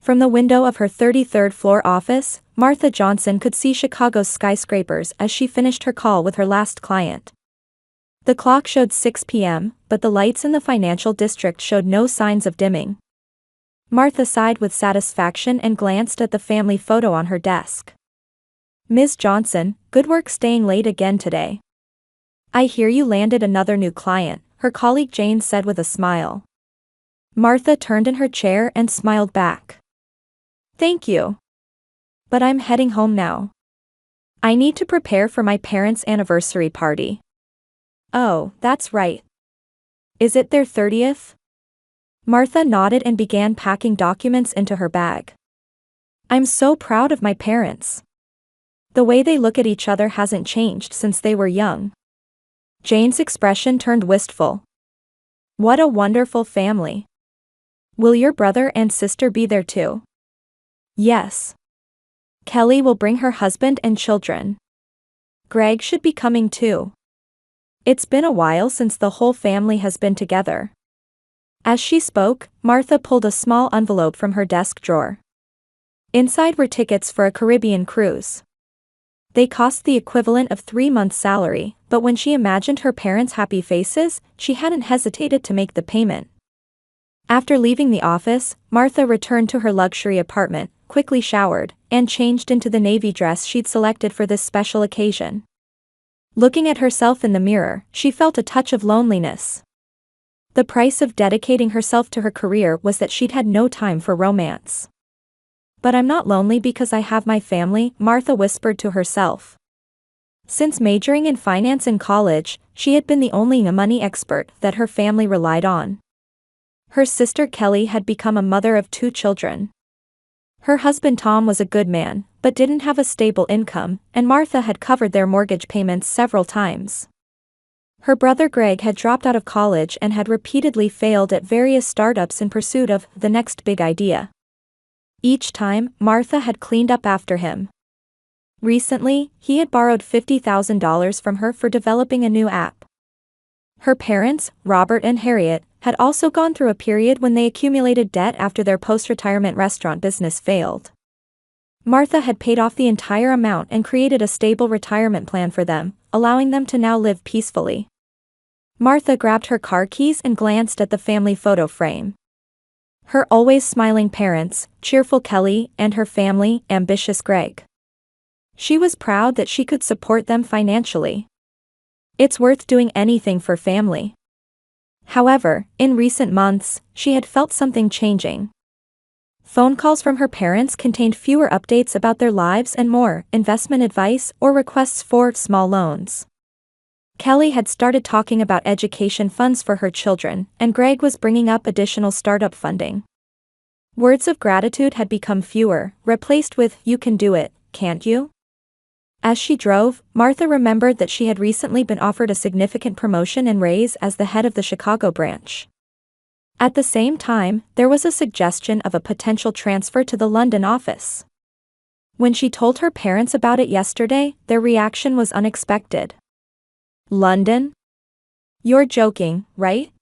From the window of her 33rd floor office, Martha Johnson could see Chicago's skyscrapers as she finished her call with her last client. The clock showed 6 p.m., but the lights in the financial district showed no signs of dimming. Martha sighed with satisfaction and glanced at the family photo on her desk. "Ms. Johnson, good work staying late again today. I hear you landed another new client," her colleague Jane said with a smile. Martha turned in her chair and smiled back. "Thank you. But I'm heading home now. I need to prepare for my parents' anniversary party." "Oh, that's right. Is it their 30th? Martha nodded and began packing documents into her bag. "I'm so proud of my parents. The way they look at each other hasn't changed since they were young." Jane's expression turned wistful. "What a wonderful family. Will your brother and sister be there too?" "Yes. Kelly will bring her husband and children. Greg should be coming too. It's been a while since the whole family has been together." As she spoke, Martha pulled a small envelope from her desk drawer. Inside were tickets for a Caribbean cruise. They cost the equivalent of 3 months' salary, but when she imagined her parents' happy faces, she hadn't hesitated to make the payment. After leaving the office, Martha returned to her luxury apartment, quickly showered, and changed into the navy dress she'd selected for this special occasion. Looking at herself in the mirror, she felt a touch of loneliness. The price of dedicating herself to her career was that she'd had no time for romance. "But I'm not lonely because I have my family," Martha whispered to herself. Since majoring in finance in college, she had been the only money expert that her family relied on. Her sister Kelly had become a mother of 2 children. Her husband Tom was a good man, but didn't have a stable income, and Martha had covered their mortgage payments several times. Her brother Greg had dropped out of college and had repeatedly failed at various startups in pursuit of the next big idea. Each time, Martha had cleaned up after him. Recently, he had borrowed $50,000 from her for developing a new app. Her parents, Robert and Harriet, had also gone through a period when they accumulated debt after their post-retirement restaurant business failed. Martha had paid off the entire amount and created a stable retirement plan for them, allowing them to now live peacefully. Martha grabbed her car keys and glanced at the family photo frame. Her always smiling parents, cheerful Kelly, and her family, ambitious Greg. She was proud that she could support them financially. It's worth doing anything for family. However, in recent months, she had felt something changing. Phone calls from her parents contained fewer updates about their lives and more investment advice or requests for small loans. Kelly had started talking about education funds for her children, and Greg was bringing up additional startup funding. Words of gratitude had become fewer, replaced with, "You can do it, can't you?" As she drove, Martha remembered that she had recently been offered a significant promotion and raise as the head of the Chicago branch. At the same time, there was a suggestion of a potential transfer to the London office. When she told her parents about it yesterday, their reaction was unexpected. "London? You're joking, right?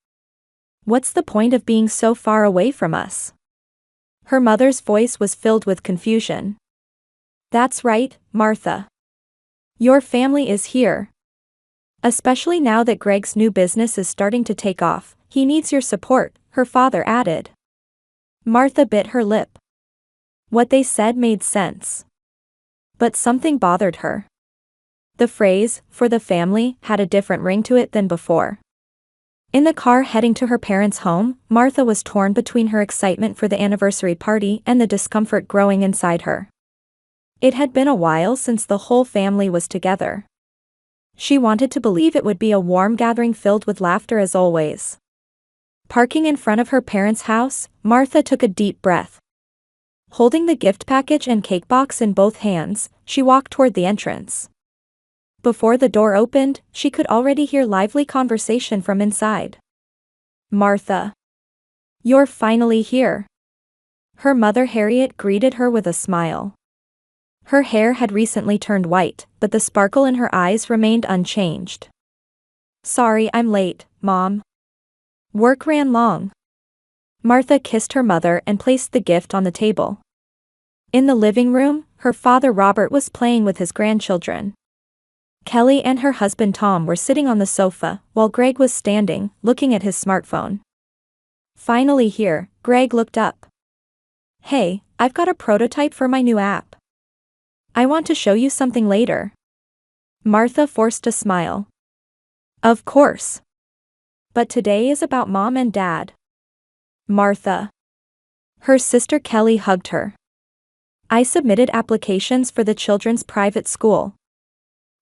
What's the point of being so far away from us?" Her mother's voice was filled with confusion. "That's right, Martha. Your family is here. Especially now that Greg's new business is starting to take off, he needs your support," her father added. Martha bit her lip. What they said made sense. But something bothered her. The phrase, "for the family," had a different ring to it than before. In the car heading to her parents' home, Martha was torn between her excitement for the anniversary party and the discomfort growing inside her. It had been a while since the whole family was together. She wanted to believe it would be a warm gathering filled with laughter as always. Parking in front of her parents' house, Martha took a deep breath. Holding the gift package and cake box in both hands, she walked toward the entrance. Before the door opened, she could already hear lively conversation from inside. "Martha. You're finally here." Her mother Harriet greeted her with a smile. Her hair had recently turned white, but the sparkle in her eyes remained unchanged. "Sorry I'm late, Mom. Work ran long." Martha kissed her mother and placed the gift on the table. In the living room, her father Robert was playing with his grandchildren. Kelly and her husband Tom were sitting on the sofa, while Greg was standing, looking at his smartphone. Finally here, Greg looked up. "Hey, I've got a prototype for my new app. I want to show you something later." Martha forced a smile. "Of course. But today is about Mom and Dad." Martha. Her sister Kelly hugged her. "I submitted applications for the children's private school.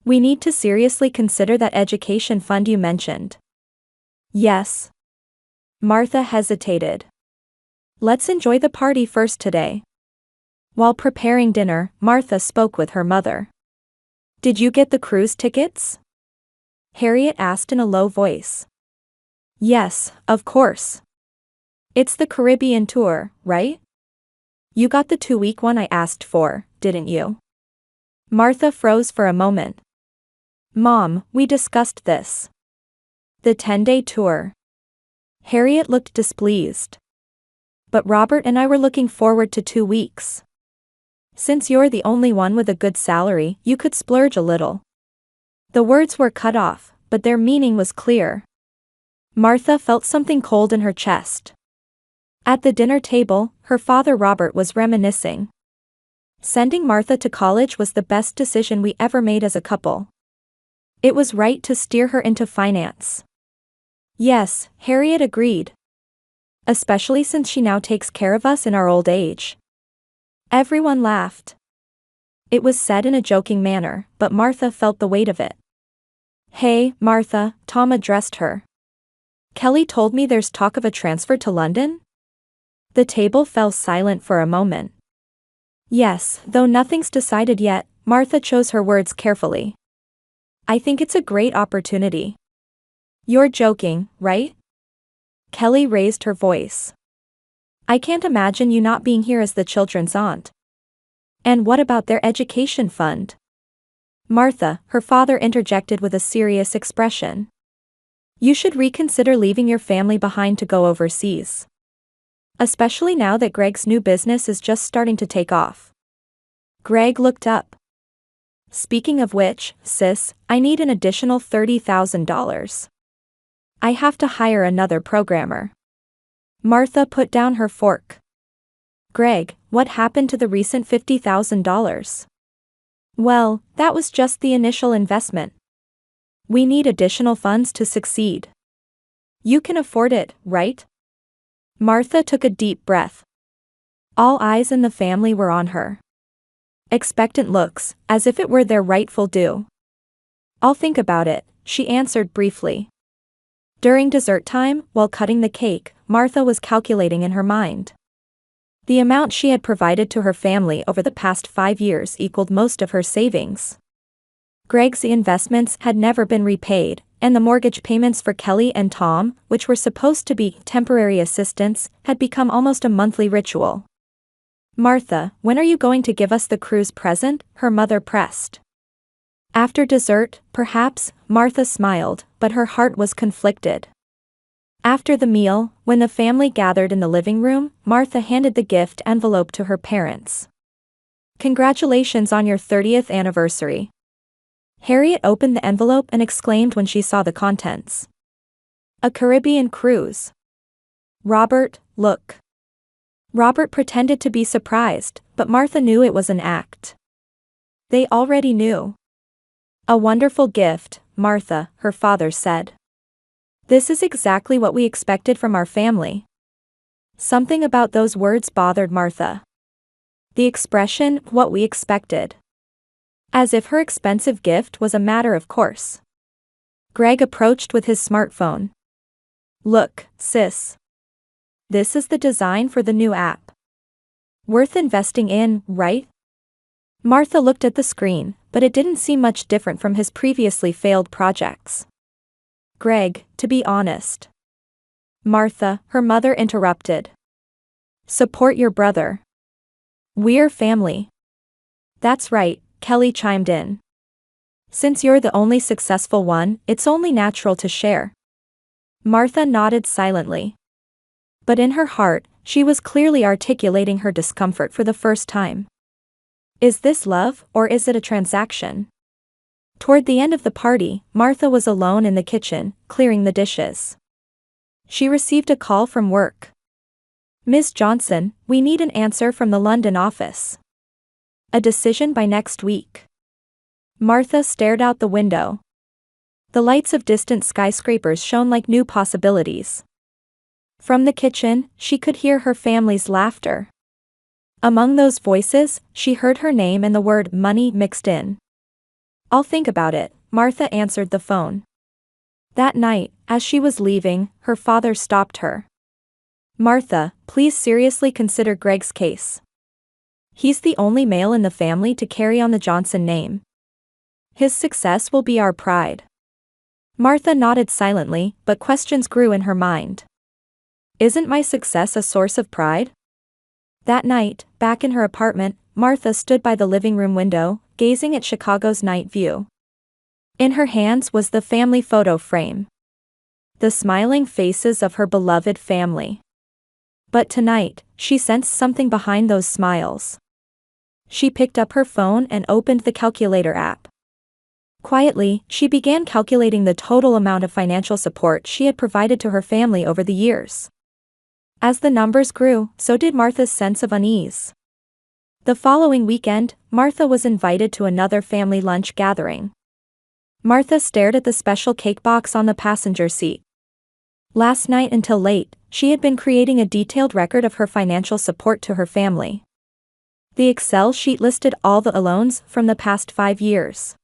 We need to seriously consider that education fund you mentioned." "Yes." Martha hesitated. "Let's enjoy the party first today." While preparing dinner, Martha spoke with her mother. "Did you get the cruise tickets?" Harriet asked in a low voice. "Yes, of course. It's the Caribbean tour, right? You got the 2-week one I asked for, didn't you?" Martha froze for a moment. "Mom, we discussed this. The 10-day tour." Harriet looked displeased. "But Robert and I were looking forward to 2 weeks. Since you're the only one with a good salary, you could splurge a little." The words were cut off, but their meaning was clear. Martha felt something cold in her chest. At the dinner table, her father Robert was reminiscing. "Sending Martha to college was the best decision we ever made as a couple. It was right to steer her into finance." "Yes," Harriet agreed. "Especially since she now takes care of us in our old age." Everyone laughed. It was said in a joking manner, but Martha felt the weight of it. "Hey, Martha," Tom addressed her. "Kelly told me there's talk of a transfer to London?" The table fell silent for a moment. "Yes, though nothing's decided yet," Martha chose her words carefully. "I think it's a great opportunity." "You're joking, right?" Kelly raised her voice. "I can't imagine you not being here as the children's aunt." "And what about their education fund?" Martha, her father interjected with a serious expression. "You should reconsider leaving your family behind to go overseas. Especially now that Greg's new business is just starting to take off." Greg looked up. "Speaking of which, sis, I need an additional $30,000. I have to hire another programmer." Martha put down her fork. "Greg, what happened to the recent $50,000? "Well, that was just the initial investment. We need additional funds to succeed. You can afford it, right?" Martha took a deep breath. All eyes in the family were on her. Expectant looks, as if it were their rightful due. "I'll think about it," she answered briefly. During dessert time, while cutting the cake, Martha was calculating in her mind. The amount she had provided to her family over the past 5 years equaled most of her savings. Greg's investments had never been repaid, and the mortgage payments for Kelly and Tom, which were supposed to be temporary assistance, had become almost a monthly ritual. "Martha, when are you going to give us the cruise present?" her mother pressed. After dessert, perhaps, Martha smiled, but her heart was conflicted. After the meal, when the family gathered in the living room, Martha handed the gift envelope to her parents. "Congratulations on your 30th anniversary." Harriet opened the envelope and exclaimed when she saw the contents. "A Caribbean cruise." "Robert, look." Robert pretended to be surprised, but Martha knew it was an act. They already knew. "A wonderful gift, Martha," her father said. "This is exactly what we expected from our family." Something about those words bothered Martha. The expression, "what we expected." As if her expensive gift was a matter of course. Greg approached with his smartphone. "Look, sis. This is the design for the new app. Worth investing in, right?" Martha looked at the screen, but it didn't seem much different from his previously failed projects. "Greg, to be honest." "Martha," her mother interrupted. "Support your brother. We're family." "That's right," Kelly chimed in. "Since you're the only successful one, it's only natural to share." Martha nodded silently. But in her heart, she was clearly articulating her discomfort for the first time. Is this love, or is it a transaction? Toward the end of the party, Martha was alone in the kitchen, clearing the dishes. She received a call from work. Ms. Johnson, we need an answer from the London office. A decision by next week. Martha stared out the window. The lights of distant skyscrapers shone like new possibilities. From the kitchen, she could hear her family's laughter. Among those voices, she heard her name and the word money mixed in. I'll think about it, Martha answered the phone. That night, as she was leaving, her father stopped her. Martha, please seriously consider Greg's case. He's the only male in the family to carry on the Johnson name. His success will be our pride. Martha nodded silently, but questions grew in her mind. Isn't my success a source of pride? That night, back in her apartment, Martha stood by the living room window, gazing at Chicago's night view. In her hands was the family photo frame. The smiling faces of her beloved family. But tonight, she sensed something behind those smiles. She picked up her phone and opened the calculator app. Quietly, she began calculating the total amount of financial support she had provided to her family over the years. As the numbers grew, so did Martha's sense of unease. The following weekend, Martha was invited to another family lunch gathering. Martha stared at the special cake box on the passenger seat. Last night until late, she had been creating a detailed record of her financial support to her family. The Excel sheet listed all the loans from the past 5 years.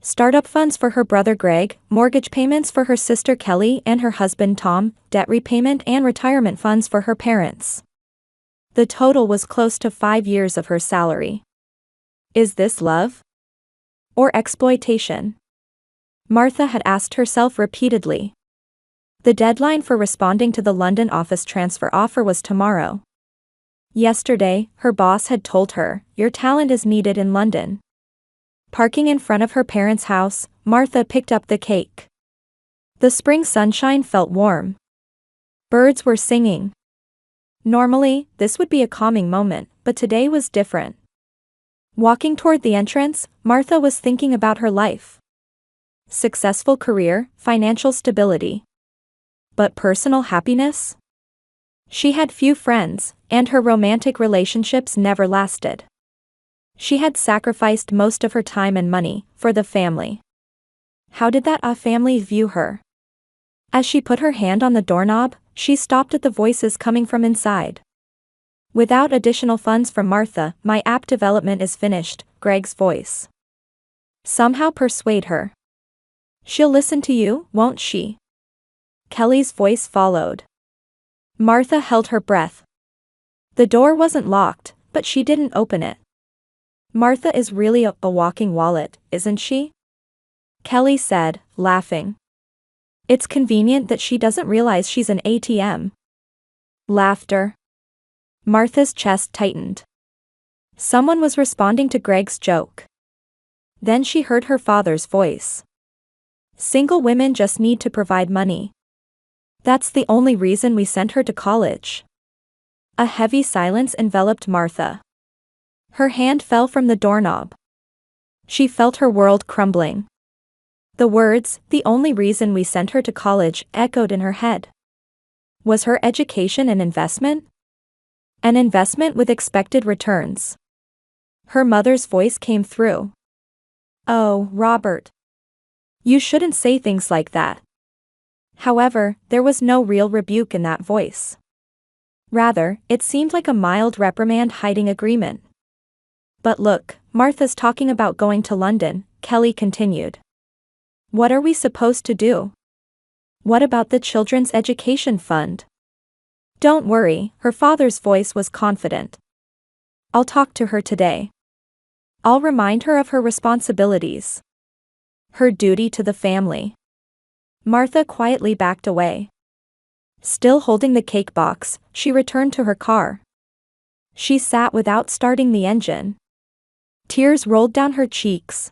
Startup funds for her brother Greg, mortgage payments for her sister Kelly and her husband Tom, debt repayment and retirement funds for her parents. The total was close to 5 years of her salary. Is this love? Or exploitation? Martha had asked herself repeatedly. The deadline for responding to the London office transfer offer was tomorrow. Yesterday, her boss had told her, your talent is needed in London. Parking in front of her parents' house, Martha picked up the cake. The spring sunshine felt warm. Birds were singing. Normally, this would be a calming moment, but today was different. Walking toward the entrance, Martha was thinking about her life. Successful career, financial stability. But personal happiness? She had few friends, and her romantic relationships never lasted. She had sacrificed most of her time and money for the family. How did that family view her? As she put her hand on the doorknob, she stopped at the voices coming from inside. Without additional funds from Martha, my app development is finished, Greg's voice. Somehow persuade her. She'll listen to you, won't she? Kelly's voice followed. Martha held her breath. The door wasn't locked, but she didn't open it. Martha is really a walking wallet, isn't she? Kelly said, laughing. It's convenient that she doesn't realize she's an ATM. Laughter. Martha's chest tightened. Someone was responding to Greg's joke. Then she heard her father's voice. Single women just need to provide money. That's the only reason we sent her to college. A heavy silence enveloped Martha. Her hand fell from the doorknob. She felt her world crumbling. The words, the only reason we sent her to college, echoed in her head. Was her education an investment? An investment with expected returns. Her mother's voice came through. Oh, Robert. You shouldn't say things like that. However, there was no real rebuke in that voice. Rather, it seemed like a mild reprimand hiding agreement. But look, Martha's talking about going to London, Kelly continued. What are we supposed to do? What about the children's education fund? Don't worry, her father's voice was confident. I'll talk to her today. I'll remind her of her responsibilities. Her duty to the family. Martha quietly backed away. Still holding the cake box, she returned to her car. She sat without starting the engine. Tears rolled down her cheeks.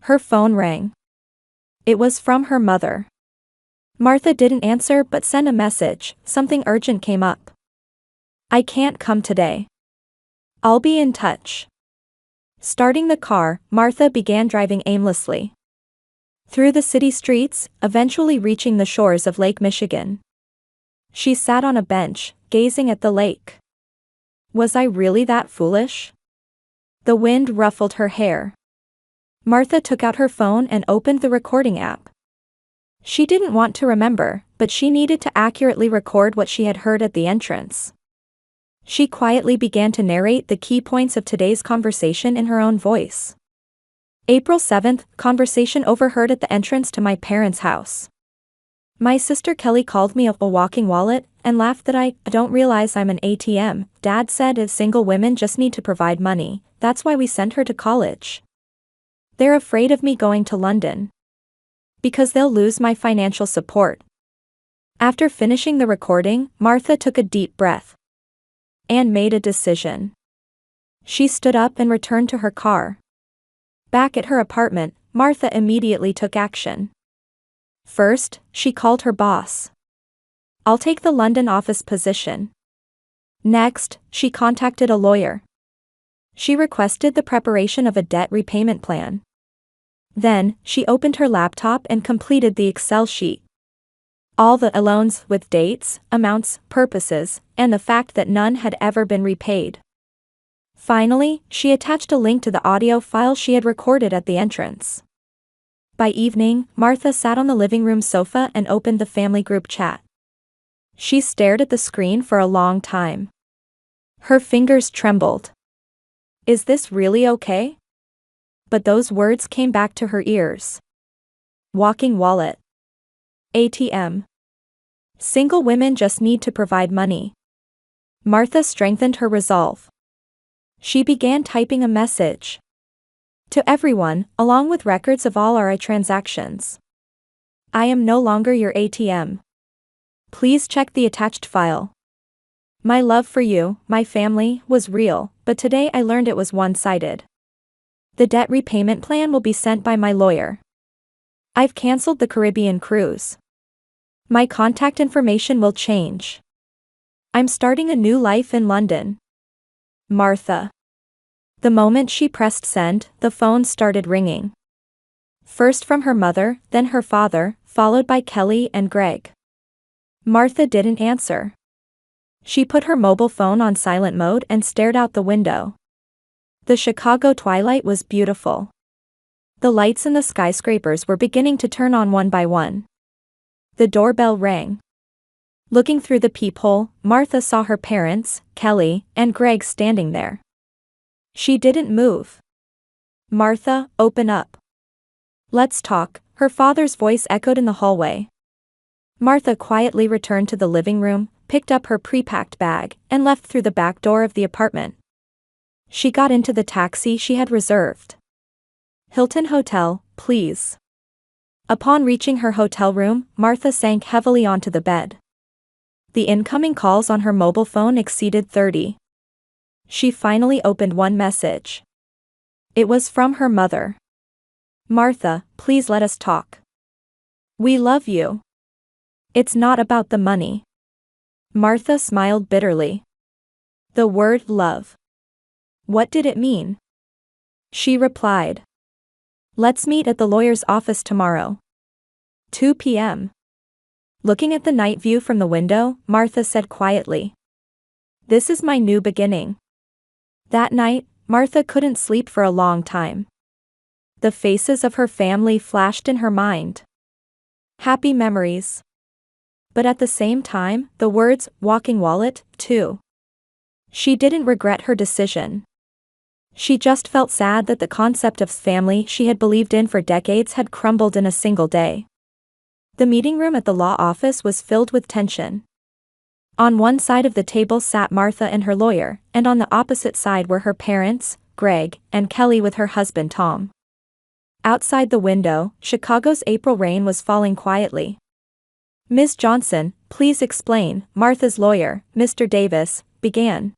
Her phone rang. It was from her mother. Martha didn't answer but sent a message. Something urgent came up. I can't come today. I'll be in touch. Starting the car, Martha began driving aimlessly through the city streets, eventually reaching the shores of Lake Michigan. She sat on a bench, gazing at the lake. Was I really that foolish? The wind ruffled her hair. Martha took out her phone and opened the recording app. She didn't want to remember, but she needed to accurately record what she had heard at the entrance. She quietly began to narrate the key points of today's conversation in her own voice. April 7th, conversation overheard at the entrance to my parents' house. My sister Kelly called me a walking wallet and laughed that I don't realize I'm an ATM. Dad said single women just need to provide money, that's why we sent her to college. They're afraid of me going to London because they'll lose my financial support. After finishing the recording, Martha took a deep breath and made a decision. She stood up and returned to her car. Back at her apartment, Martha immediately took action. First, she called her boss. I'll take the London office position. Next, she contacted a lawyer. She requested the preparation of a debt repayment plan. Then, she opened her laptop and completed the Excel sheet. All the loans with dates, amounts, purposes, and the fact that none had ever been repaid. Finally, she attached a link to the audio file she had recorded at the entrance. By evening, Martha sat on the living room sofa and opened the family group chat. She stared at the screen for a long time. Her fingers trembled. Is this really okay? But those words came back to her ears. Walking wallet. ATM. Single women just need to provide money. Martha strengthened her resolve. She began typing a message to everyone, along with records of all our transactions. I am no longer your ATM. Please check the attached file. My love for you, my family, was real, but today I learned it was one-sided. The debt repayment plan will be sent by my lawyer. I've canceled the Caribbean cruise. My contact information will change. I'm starting a new life in London. Martha. The moment she pressed send, the phone started ringing. First from her mother, then her father, followed by Kelly and Greg. Martha didn't answer. She put her mobile phone on silent mode and stared out the window. The Chicago twilight was beautiful. The lights in the skyscrapers were beginning to turn on one by one. The doorbell rang. Looking through the peephole, Martha saw her parents, Kelly, and Greg standing there. She didn't move. Martha, open up. Let's talk, her father's voice echoed in the hallway. Martha quietly returned to the living room, picked up her pre-packed bag, and left through the back door of the apartment. She got into the taxi she had reserved. Hilton Hotel, please. Upon reaching her hotel room, Martha sank heavily onto the bed. The incoming calls on her mobile phone exceeded 30. She finally opened one message. It was from her mother. Martha, please let us talk. We love you. It's not about the money. Martha smiled bitterly. The word love. What did it mean? She replied. Let's meet at the lawyer's office tomorrow. 2 p.m. Looking at the night view from the window, Martha said quietly. This is my new beginning. That night, Martha couldn't sleep for a long time. The faces of her family flashed in her mind. Happy memories. But at the same time, the words, walking wallet, too. She didn't regret her decision. She just felt sad that the concept of family she had believed in for decades had crumbled in a single day. The meeting room at the law office was filled with tension. On one side of the table sat Martha and her lawyer, and on the opposite side were her parents, Greg, and Kelly with her husband Tom. Outside the window, Chicago's April rain was falling quietly. Ms. Johnson, please explain, Martha's lawyer, Mr. Davis, began.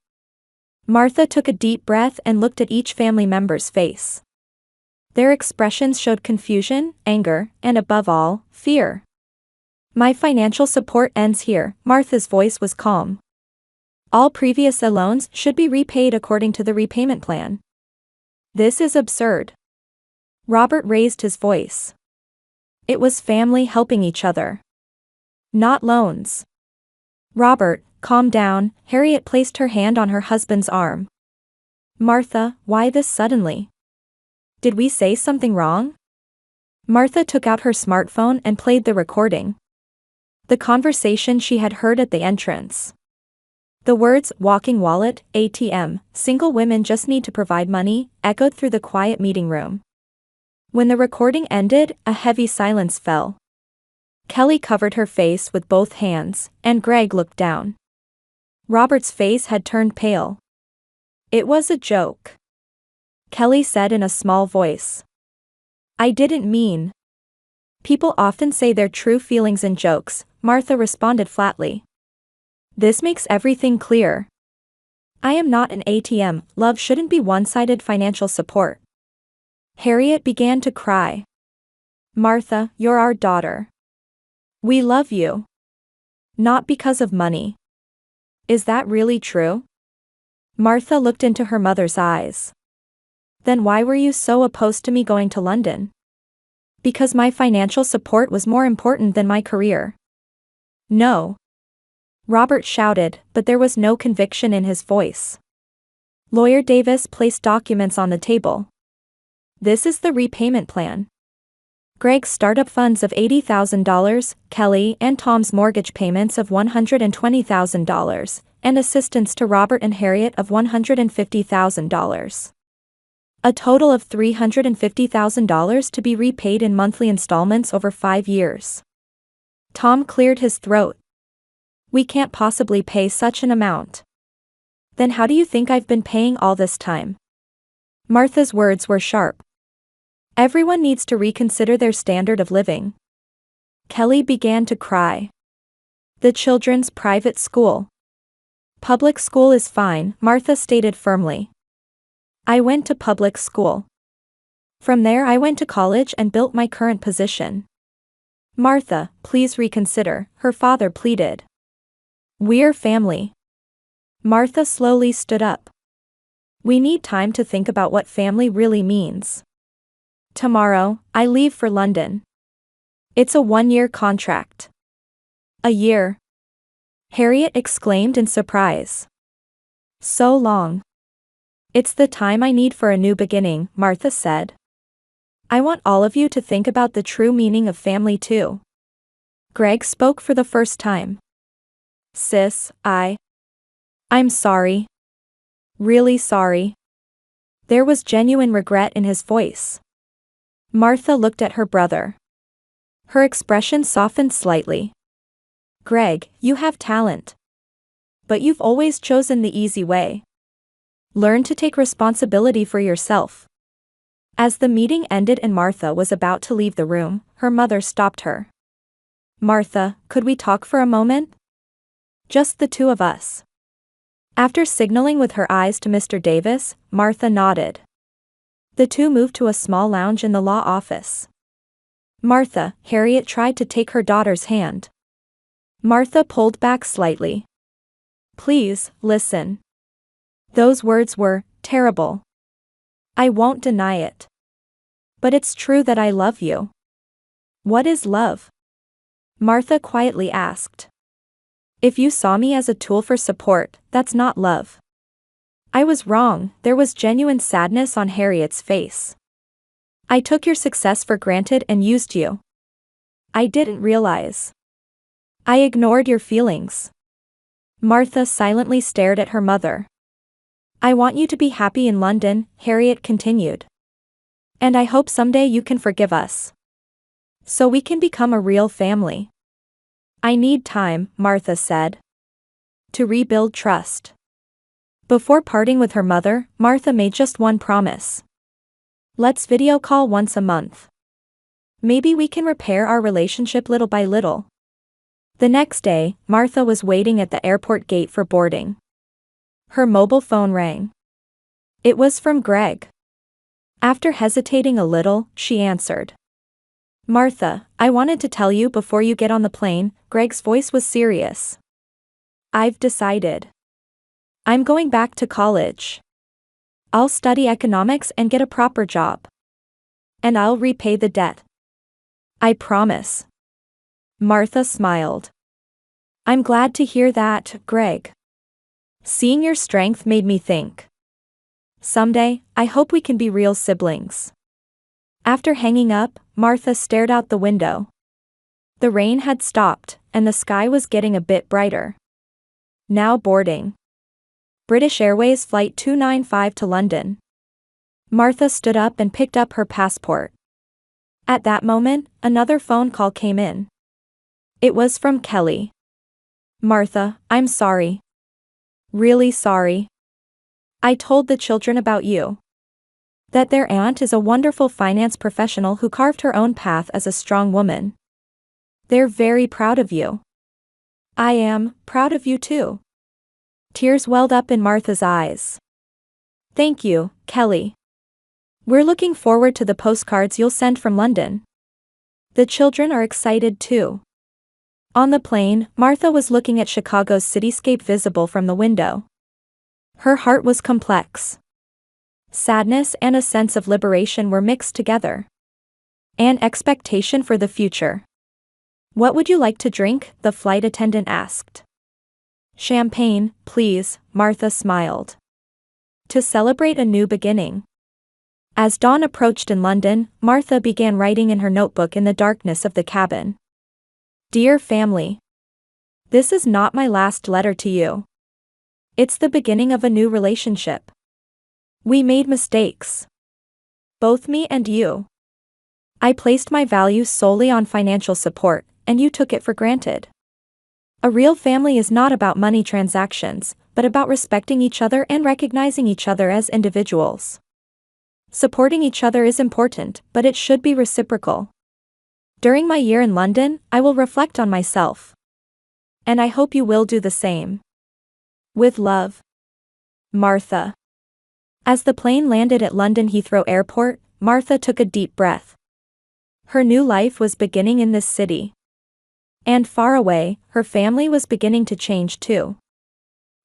Martha took a deep breath and looked at each family member's face. Their expressions showed confusion, anger, and above all, fear. My financial support ends here. Martha's voice was calm. All previous loans should be repaid according to the repayment plan. This is absurd. Robert raised his voice. It was family helping each other. Not loans. Robert, calm down. Harriet placed her hand on her husband's arm. Martha, why this suddenly? Did we say something wrong? Martha took out her smartphone and played the recording. The conversation she had heard at the entrance. The words, walking wallet, ATM, single women just need to provide money, echoed through the quiet meeting room. When the recording ended, a heavy silence fell. Kelly covered her face with both hands, and Greg looked down. Robert's face had turned pale. It was a joke. Kelly said in a small voice. I didn't mean. People often say their true feelings in jokes, Martha responded flatly. This makes everything clear. I am not an ATM, love shouldn't be one-sided financial support. Harriet began to cry. Martha, you're our daughter. We love you. Not because of money. Is that really true? Martha looked into her mother's eyes. Then why were you so opposed to me going to London? Because my financial support was more important than my career. No. Robert shouted, but there was no conviction in his voice. Lawyer Davis placed documents on the table. This is the repayment plan. Greg's startup funds of $80,000, Kelly and Tom's mortgage payments of $120,000, and assistance to Robert and Harriet of $150,000. A total of $350,000 to be repaid in monthly installments over 5 years. Tom cleared his throat. We can't possibly pay such an amount. Then how do you think I've been paying all this time? Martha's words were sharp. Everyone needs to reconsider their standard of living. Kelly began to cry. The children's private school. Public school is fine, Martha stated firmly. I went to public school. From there I went to college and built my current position. Martha, please reconsider, her father pleaded. We're family. Martha slowly stood up. We need time to think about what family really means. Tomorrow, I leave for London. It's a 1-year contract. A year? Harriet exclaimed in surprise. So long. It's the time I need for a new beginning, Martha said. I want all of you to think about the true meaning of family too. Greg spoke for the first time. Sis, I'm sorry. Really sorry. There was genuine regret in his voice. Martha looked at her brother. Her expression softened slightly. Greg, you have talent. But you've always chosen the easy way. Learn to take responsibility for yourself. As the meeting ended and Martha was about to leave the room, her mother stopped her. Martha, could we talk for a moment? Just the two of us. After signaling with her eyes to Mr. Davis, Martha nodded. The two moved to a small lounge in the law office. Martha, Harriet tried to take her daughter's hand. Martha pulled back slightly. Please, listen. Those words were terrible. I won't deny it. But it's true that I love you. What is love? Martha quietly asked. If you saw me as a tool for support, that's not love. I was wrong, there was genuine sadness on Harriet's face. I took your success for granted and used you. I didn't realize. I ignored your feelings. Martha silently stared at her mother. I want you to be happy in London, Harriet continued. And I hope someday you can forgive us. So we can become a real family. I need time, Martha said. To rebuild trust. Before parting with her mother, Martha made just one promise. Let's video call once a month. Maybe we can repair our relationship little by little. The next day, Martha was waiting at the airport gate for boarding. Her mobile phone rang. It was from Greg. After hesitating a little, she answered. Martha, I wanted to tell you before you get on the plane. Greg's voice was serious. I've decided. I'm going back to college. I'll study economics and get a proper job. And I'll repay the debt. I promise. Martha smiled. I'm glad to hear that, Greg. Seeing your strength made me think. Someday, I hope we can be real siblings. After hanging up, Martha stared out the window. The rain had stopped, and the sky was getting a bit brighter. Now boarding. British Airways Flight 295 to London. Martha stood up and picked up her passport. At that moment, another phone call came in. It was from Kelly. Martha, I'm sorry. Really sorry. I told the children about you. That their aunt is a wonderful finance professional who carved her own path as a strong woman. They're very proud of you. I am proud of you too. Tears welled up in Martha's eyes. Thank you, Kelly. We're looking forward to the postcards you'll send from London. The children are excited too. On the plane, Martha was looking at Chicago's cityscape visible from the window. Her heart was complex. Sadness and a sense of liberation were mixed together. An expectation for the future. What would you like to drink? The flight attendant asked. Champagne, please, Martha smiled. To celebrate a new beginning. As dawn approached in London, Martha began writing in her notebook in the darkness of the cabin. Dear family. This is not my last letter to you. It's the beginning of a new relationship. We made mistakes. Both me and you. I placed my values solely on financial support, and you took it for granted. A real family is not about money transactions, but about respecting each other and recognizing each other as individuals. Supporting each other is important, but it should be reciprocal. During my year in London, I will reflect on myself. And I hope you will do the same. With love. Martha. As the plane landed at London Heathrow Airport, Martha took a deep breath. Her new life was beginning in this city. And far away, her family was beginning to change too.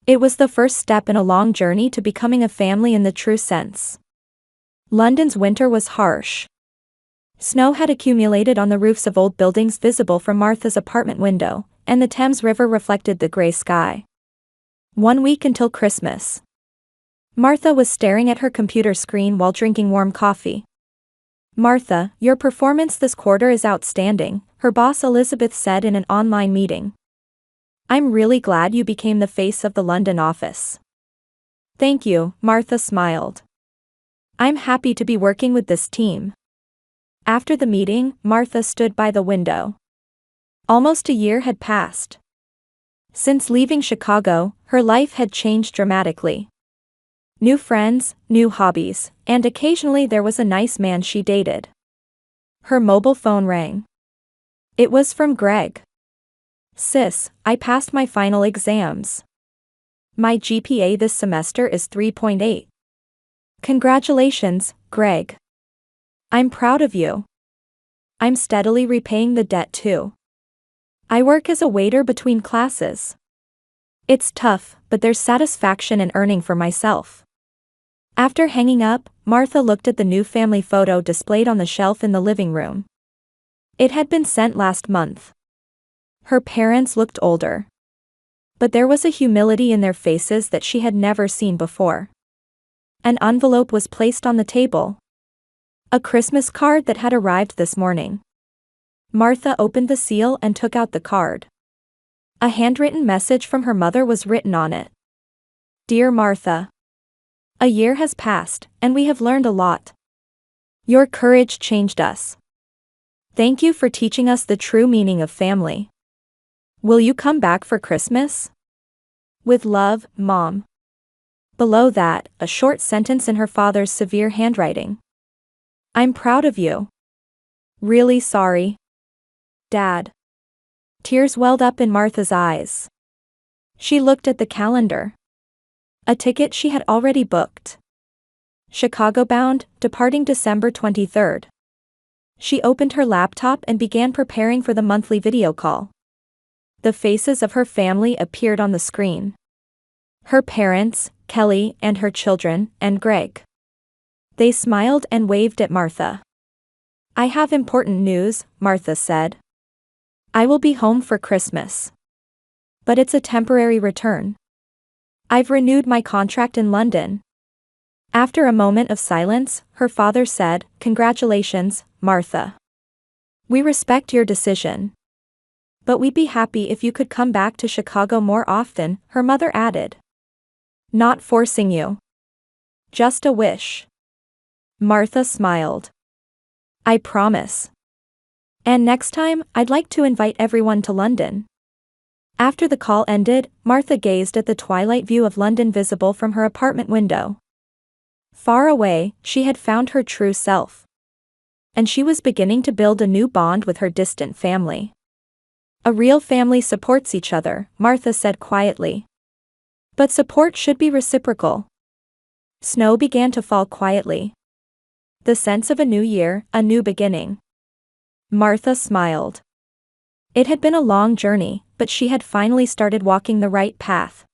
It was the first step in a long journey to becoming a family in the true sense. London's winter was harsh. Snow had accumulated on the roofs of old buildings visible from Martha's apartment window, and the Thames River reflected the grey sky. 1 week until Christmas. Martha was staring at her computer screen while drinking warm coffee. Martha, your performance this quarter is outstanding, her boss Elizabeth said in an online meeting. I'm really glad you became the face of the London office. Thank you, Martha smiled. I'm happy to be working with this team. After the meeting, Martha stood by the window. Almost a year had passed. Since leaving Chicago, her life had changed dramatically. New friends, new hobbies, and occasionally there was a nice man she dated. Her mobile phone rang. It was from Greg. Sis, I passed my final exams. My GPA this semester is 3.8. Congratulations, Greg. I'm proud of you. I'm steadily repaying the debt too. I work as a waiter between classes. It's tough, but there's satisfaction in earning for myself. After hanging up, Martha looked at the new family photo displayed on the shelf in the living room. It had been sent last month. Her parents looked older. But there was a humility in their faces that she had never seen before. An envelope was placed on the table. A Christmas card that had arrived this morning. Martha opened the seal and took out the card. A handwritten message from her mother was written on it. Dear Martha. A year has passed, and we have learned a lot. Your courage changed us. Thank you for teaching us the true meaning of family. Will you come back for Christmas? With love, Mom. Below that, a short sentence in her father's severe handwriting. I'm proud of you. Really sorry. Dad. Tears welled up in Martha's eyes. She looked at the calendar. A ticket she had already booked. Chicago bound, departing December 23rd. She opened her laptop and began preparing for the monthly video call. The faces of her family appeared on the screen. Her parents, Kelly and her children, and Greg. They smiled and waved at Martha. "I have important news," Martha said. "I will be home for Christmas. But it's a temporary return. I've renewed my contract in London." After a moment of silence, her father said, "Congratulations, Martha. We respect your decision. But we'd be happy if you could come back to Chicago more often," her mother added. "Not forcing you. Just a wish." Martha smiled. "I promise. And next time, I'd like to invite everyone to London." After the call ended, Martha gazed at the twilight view of London visible from her apartment window. Far away, she had found her true self. And she was beginning to build a new bond with her distant family. "A real family supports each other," Martha said quietly. "But support should be reciprocal." Snow began to fall quietly. The sense of a new year, a new beginning. Martha smiled. It had been a long journey, but she had finally started walking the right path.